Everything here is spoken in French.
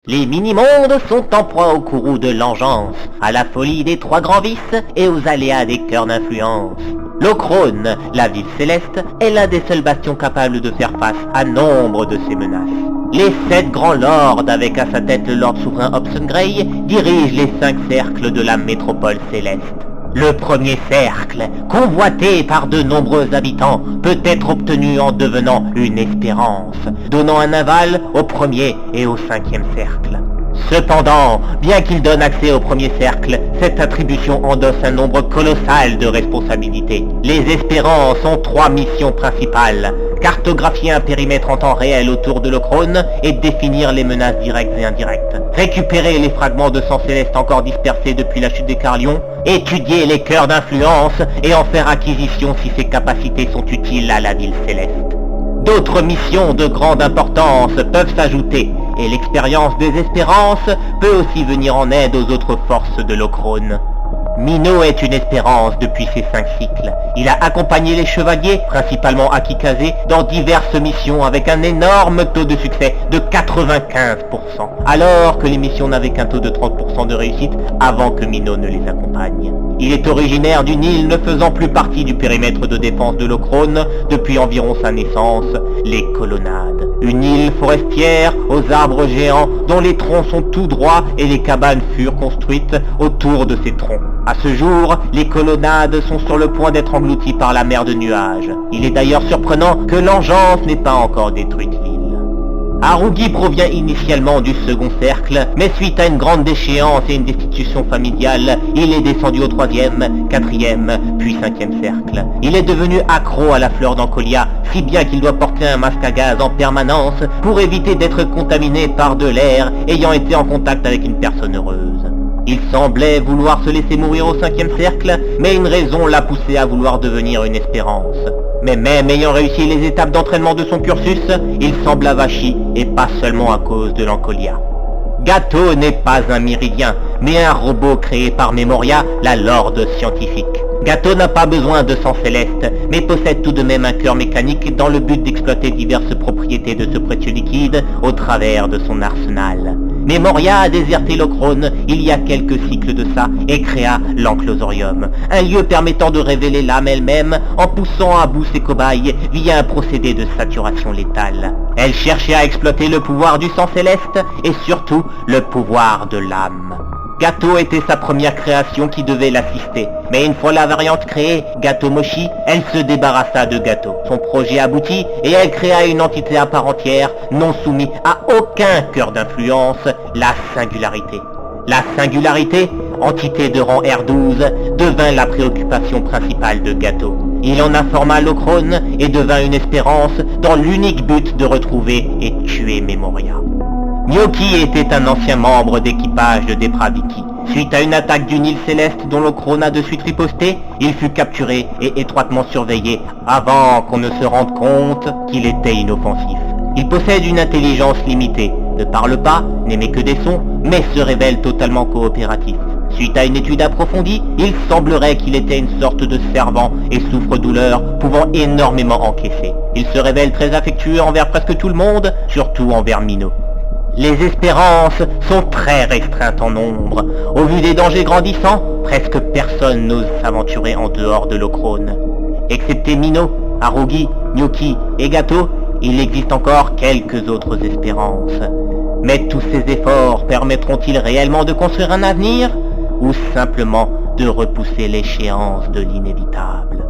Les mini-mondes sont en proie au courroux de l'engeance, à la folie des trois grands vices et aux aléas des cœurs d'influence. L'Ochrone, la ville céleste, est l'un des seuls bastions capables de faire face à nombre de ces menaces. Les 7 grands lords, avec à sa tête le lord souverain Hobson Grey, dirigent les 5 cercles de la métropole céleste. Le premier cercle, convoité par de nombreux habitants, peut être obtenu en devenant une espérance, donnant un aval au premier et au 5e cercle. Cependant, bien qu'il donne accès au premier cercle, cette attribution endosse un nombre colossal de responsabilités. Les espérances ont 3 missions principales: cartographier un périmètre en temps réel autour de l'Ochrone et définir les menaces directes et indirectes, récupérer les fragments de sang céleste encore dispersés depuis la chute des Carlions, étudier les cœurs d'influence et en faire acquisition si ces capacités sont utiles à la ville céleste. D'autres missions de grande importance peuvent s'ajouter, et l'expérience des espérances peut aussi venir en aide aux autres forces de l'Ochrone. Mino est une espérance depuis ses 5 cycles. Il a accompagné les chevaliers, principalement Akikaze, dans diverses missions avec un énorme taux de succès de 95%, alors que les missions n'avaient qu'un taux de 30% de réussite avant que Mino ne les accompagne. Il est originaire d'une île ne faisant plus partie du périmètre de défense de l'Ochrone depuis environ sa naissance, les Colonnades. Une île forestière aux arbres géants dont les troncs sont tout droits et les cabanes furent construites autour de ces troncs. À ce jour, les Colonnades sont sur le point d'être englouties par la mer de nuages. Il est d'ailleurs surprenant que l'engeance n'ait pas encore détruit l'île. Harugi provient initialement du second cercle, mais suite à une grande déchéance et une destitution familiale, il est descendu au 3e, 4e, puis 5e cercle. Il est devenu accro à la fleur d'Ancolia, si bien qu'il doit porter un masque à gaz en permanence pour éviter d'être contaminé par de l'air ayant été en contact avec une personne heureuse. Il semblait vouloir se laisser mourir au 5e cercle, mais une raison l'a poussé à vouloir devenir une espérance. Mais même ayant réussi les étapes d'entraînement de son cursus, il semble avachi, et pas seulement à cause de l'Ancolia. Gato n'est pas un Myridien, mais un robot créé par Memoria, la lorde scientifique. Gato n'a pas besoin de sang céleste, mais possède tout de même un cœur mécanique dans le but d'exploiter diverses propriétés de ce précieux liquide au travers de son arsenal. Memoria a déserté l'Ochrone il y a quelques cycles de ça et créa l'Anclosorium, un lieu permettant de révéler l'âme elle-même en poussant à bout ses cobayes via un procédé de saturation létale. Elle cherchait à exploiter le pouvoir du sang céleste et surtout le pouvoir de l'âme. Gato était sa première création qui devait l'assister, mais une fois la variante créée, Gato Moshi, elle se débarrassa de Gato. Son projet aboutit et elle créa une entité à part entière, non soumise à aucun cœur d'influence, la Singularité. La Singularité, entité de rang R12, devint la préoccupation principale de Gato. Il en informa l'Ochrone et devint une espérance dans l'unique but de retrouver et tuer Memoria. Nyoki était un ancien membre d'équipage de Depraviki. Suite à une attaque d'une île céleste dont l'Ochrone a de suite riposté, il fut capturé et étroitement surveillé avant qu'on ne se rende compte qu'il était inoffensif. Il possède une intelligence limitée, ne parle pas, n'émet que des sons, mais se révèle totalement coopératif. Suite à une étude approfondie, il semblerait qu'il était une sorte de servant et souffre-douleur pouvant énormément encaisser. Il se révèle très affectueux envers presque tout le monde, surtout envers Mino. Les espérances sont très restreintes en nombre. Au vu des dangers grandissants, presque personne n'ose s'aventurer en dehors de l'Ochrone. Excepté Mino, Harugi, Nyoki et Gato, il existe encore quelques autres espérances. Mais tous ces efforts permettront-ils réellement de construire un avenir, ou simplement de repousser l'échéance de l'inévitable ?